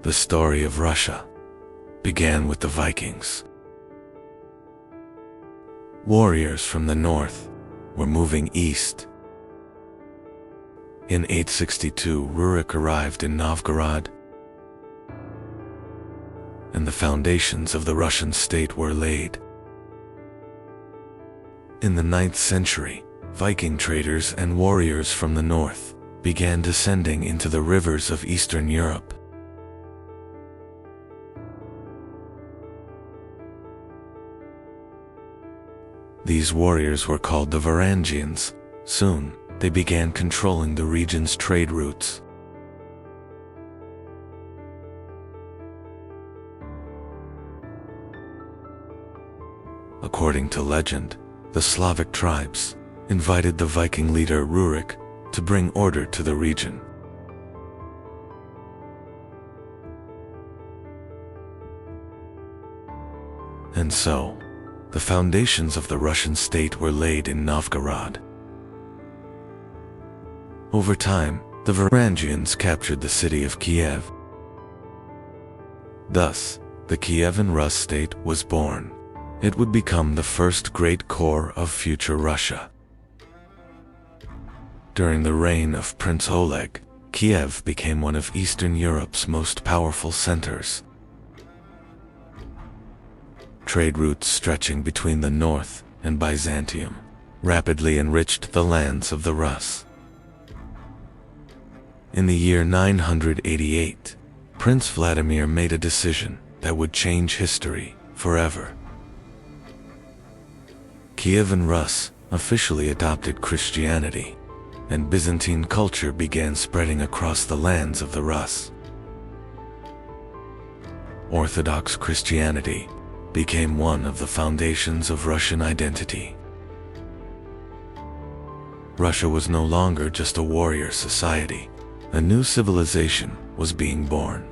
The story of Russia began with the Vikings. Warriors from the north were moving east. In 862, Rurik arrived in Novgorod, and the foundations of the Russian state were laid. In the 9th century, Viking traders and warriors from the north began descending into the rivers of Eastern Europe. These warriors were called the Varangians. Soon, they began controlling the region's trade routes. According to legend, the Slavic tribes invited the Viking leader Rurik to bring order to the region. And so, the foundations of the Russian state were laid in Novgorod. Over time, the Varangians captured the city of Kiev. Thus, the Kievan Rus state was born. It would become the first great core of future Russia. During the reign of Prince Oleg, Kiev became one of Eastern Europe's most powerful centers. Trade routes stretching between the north and Byzantium rapidly enriched the lands of the Rus. In the year 988, Prince Vladimir made a decision that would change history forever. Kievan Rus officially adopted Christianity, and Byzantine culture began spreading across the lands of the Rus. Orthodox Christianity became one of the foundations of Russian identity. Russia was no longer just a warrior society. A new civilization was being born.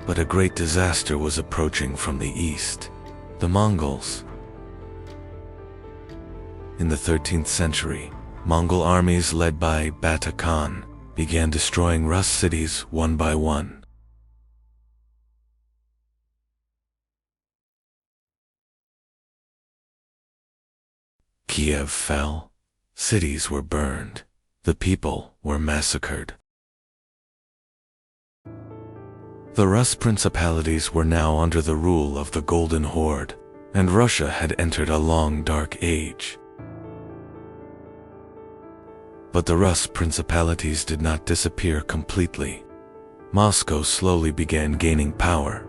But a great disaster was approaching from the east, the Mongols. In the 13th century, Mongol armies led by Bata Khan began destroying Rus cities one by one. Kiev fell, cities were burned, the people were massacred. The Rus principalities were now under the rule of the Golden Horde, and Russia had entered a long dark age. But the Rus principalities did not disappear completely. Moscow slowly began gaining power.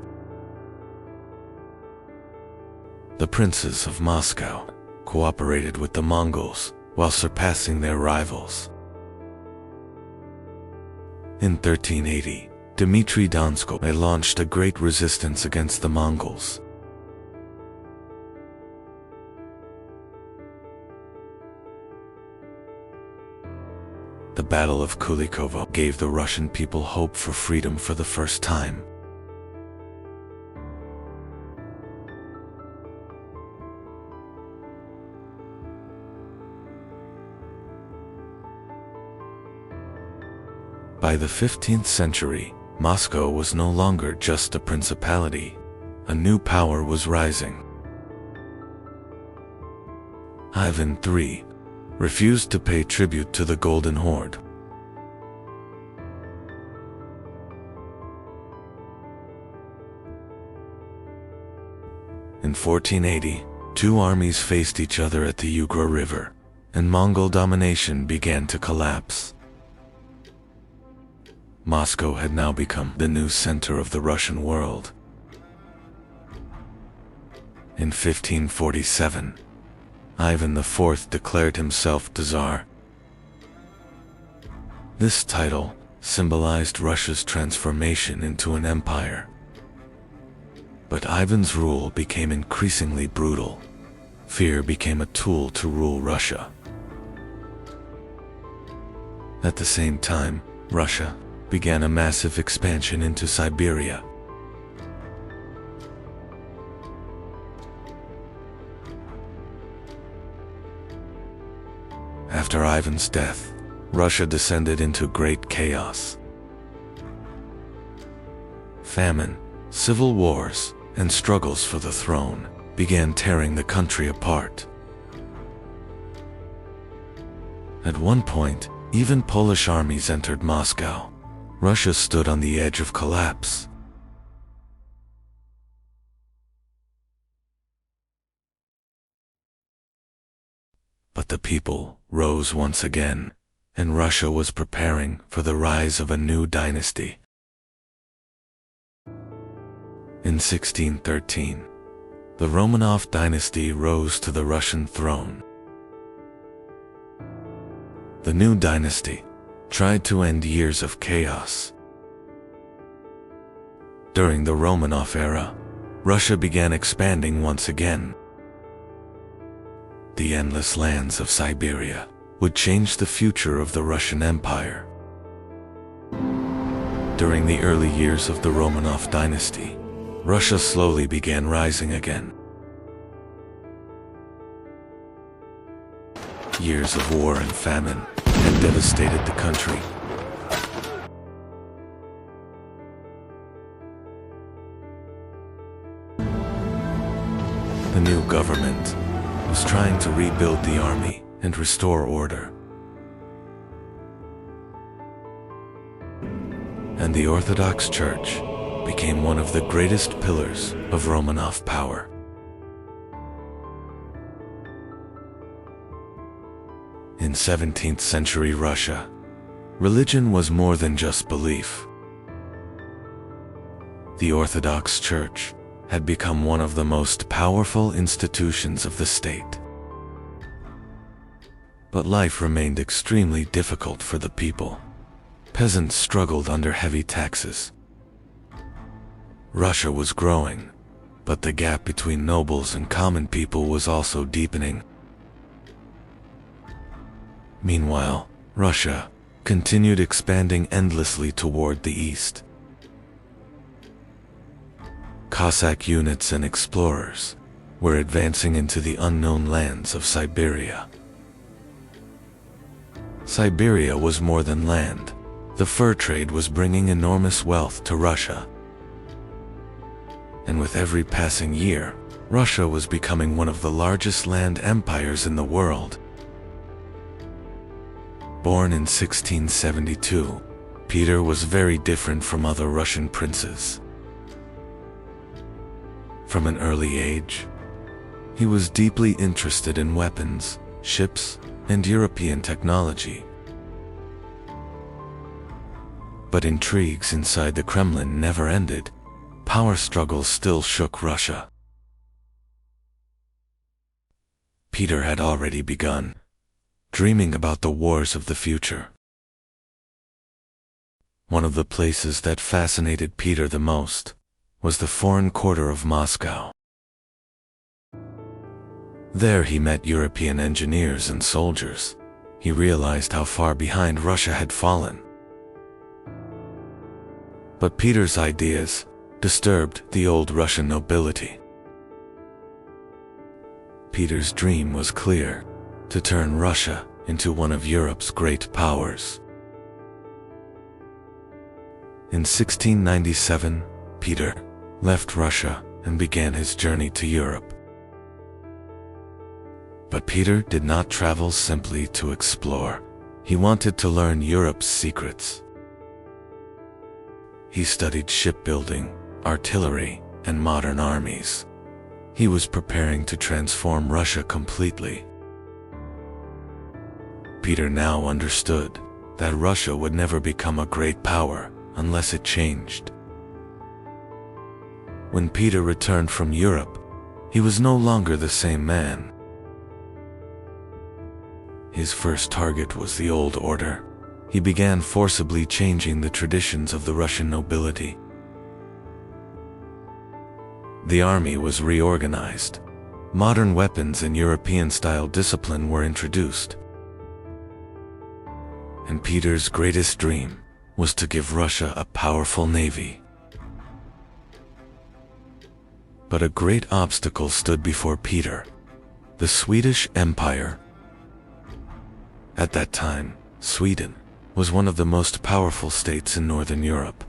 The princes of Moscow cooperated with the Mongols while surpassing their rivals. In 1380, Dmitry Donskoy launched a great resistance against the Mongols. The Battle of Kulikovo gave the Russian people hope for freedom for the first time. By the 15th century, Moscow was no longer just a principality. A new power was rising. Ivan III refused to pay tribute to the Golden Horde. In 1480, two armies faced each other at the Ugra River, and Mongol domination began to collapse. Moscow had now become the new center of the Russian world. In 1547, Ivan IV declared himself Tsar. This title symbolized Russia's transformation into an empire. But Ivan's rule became increasingly brutal. Fear became a tool to rule Russia. At the same time, Russia began a massive expansion into Siberia. After Ivan's death, Russia descended into great chaos. famine, civil wars, and struggles for the throne began tearing the country apart. At one point, even Polish armies entered Moscow. Russia stood on the edge of collapse. But the people rose once again, and Russia was preparing for the rise of a new dynasty. In 1613, the Romanov dynasty rose to the Russian throne. The new dynasty tried to end years of chaos. During the Romanov era, Russia began expanding once again. The endless lands of Siberia would change the future of the Russian Empire. During the early years of the Romanov dynasty, Russia slowly began rising again. Years of war and famine had devastated the country. The new government was trying to rebuild the army and restore order. And the Orthodox Church became one of the greatest pillars of Romanov power. In 17th century Russia, religion was more than just belief. The Orthodox Church had become one of the most powerful institutions of the state. But life remained extremely difficult for the people. Peasants struggled under heavy taxes. Russia was growing, but the gap between nobles and common people was also deepening. Meanwhile, Russia continued expanding endlessly toward the east. Cossack units and explorers were advancing into the unknown lands of Siberia. Siberia was more than land. The fur trade was bringing enormous wealth to Russia. And with every passing year, Russia was becoming one of the largest land empires in the world. Born in 1672, Peter was very different from other Russian princes. From an early age, he was deeply interested in weapons, ships, and European technology. But intrigues inside the Kremlin never ended. Power struggles still shook Russia. Peter had already begun, dreaming about the wars of the future. One of the places that fascinated Peter the most was the foreign quarter of Moscow. There he met European engineers and soldiers. He realized how far behind Russia had fallen. But Peter's ideas disturbed the old Russian nobility. Peter's dream was clear: to turn Russia into one of Europe's great powers. In 1697, Peter left Russia and began his journey to Europe. But Peter did not travel simply to explore. He wanted to learn Europe's secrets. He studied shipbuilding, artillery, and modern armies. He was preparing to transform Russia completely. Peter now understood that Russia would never become a great power unless it changed. When Peter returned from Europe, he was no longer the same man. His first target was the old order. He began forcibly changing the traditions of the Russian nobility. The army was reorganized. Modern weapons and European-style discipline were introduced. And Peter's greatest dream was to give Russia a powerful navy. But a great obstacle stood before Peter: the Swedish Empire. At that time, Sweden was one of the most powerful states in Northern Europe.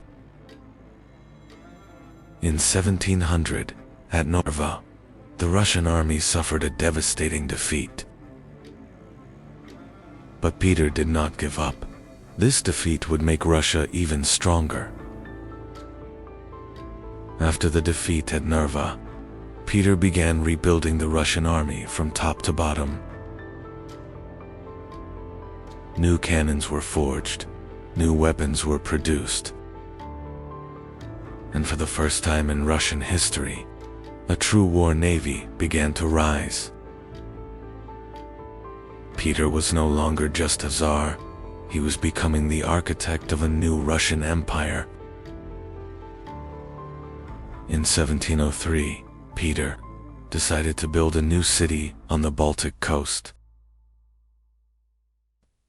In 1700, at Narva, the Russian army suffered a devastating defeat. But Peter did not give up. This defeat would make Russia even stronger. After the defeat at Narva, Peter began rebuilding the Russian army from top to bottom. New cannons were forged, new weapons were produced, and for the first time in Russian history, a true war navy began to rise. Peter was no longer just a Tsar, he was becoming the architect of a new Russian empire. In 1703, Peter decided to build a new city on the Baltic coast.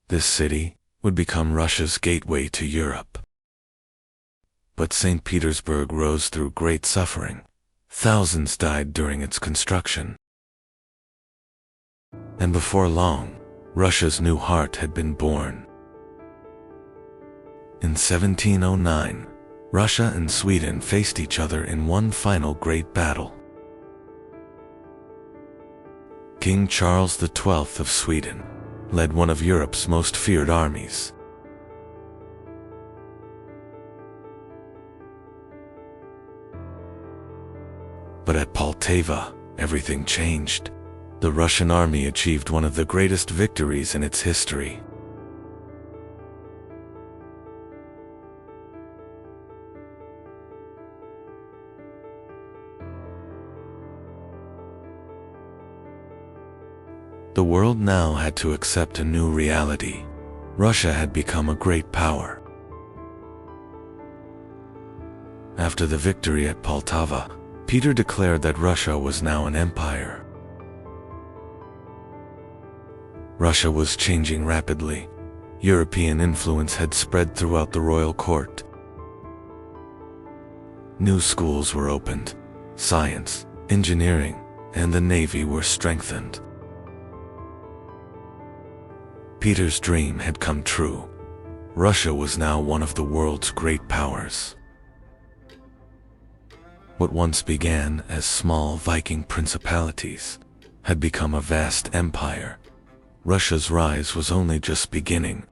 This city would become Russia's gateway to Europe. But St. Petersburg rose through great suffering. Thousands died during its construction. And before long, Russia's new heart had been born. In 1709, Russia and Sweden faced each other in one final great battle. King Charles XII of Sweden led one of Europe's most feared armies. But at Poltava, everything changed. The Russian army achieved one of the greatest victories in its history. The world now had to accept a new reality. Russia had become a great power. After the victory at Poltava, Peter declared that Russia was now an empire. Russia was changing rapidly. European influence had spread throughout the royal court. New schools were opened. Science, engineering, and the navy were strengthened. Peter's dream had come true. Russia was now one of the world's great powers. What once began as small Viking principalities had become a vast empire. Russia's rise was only just beginning.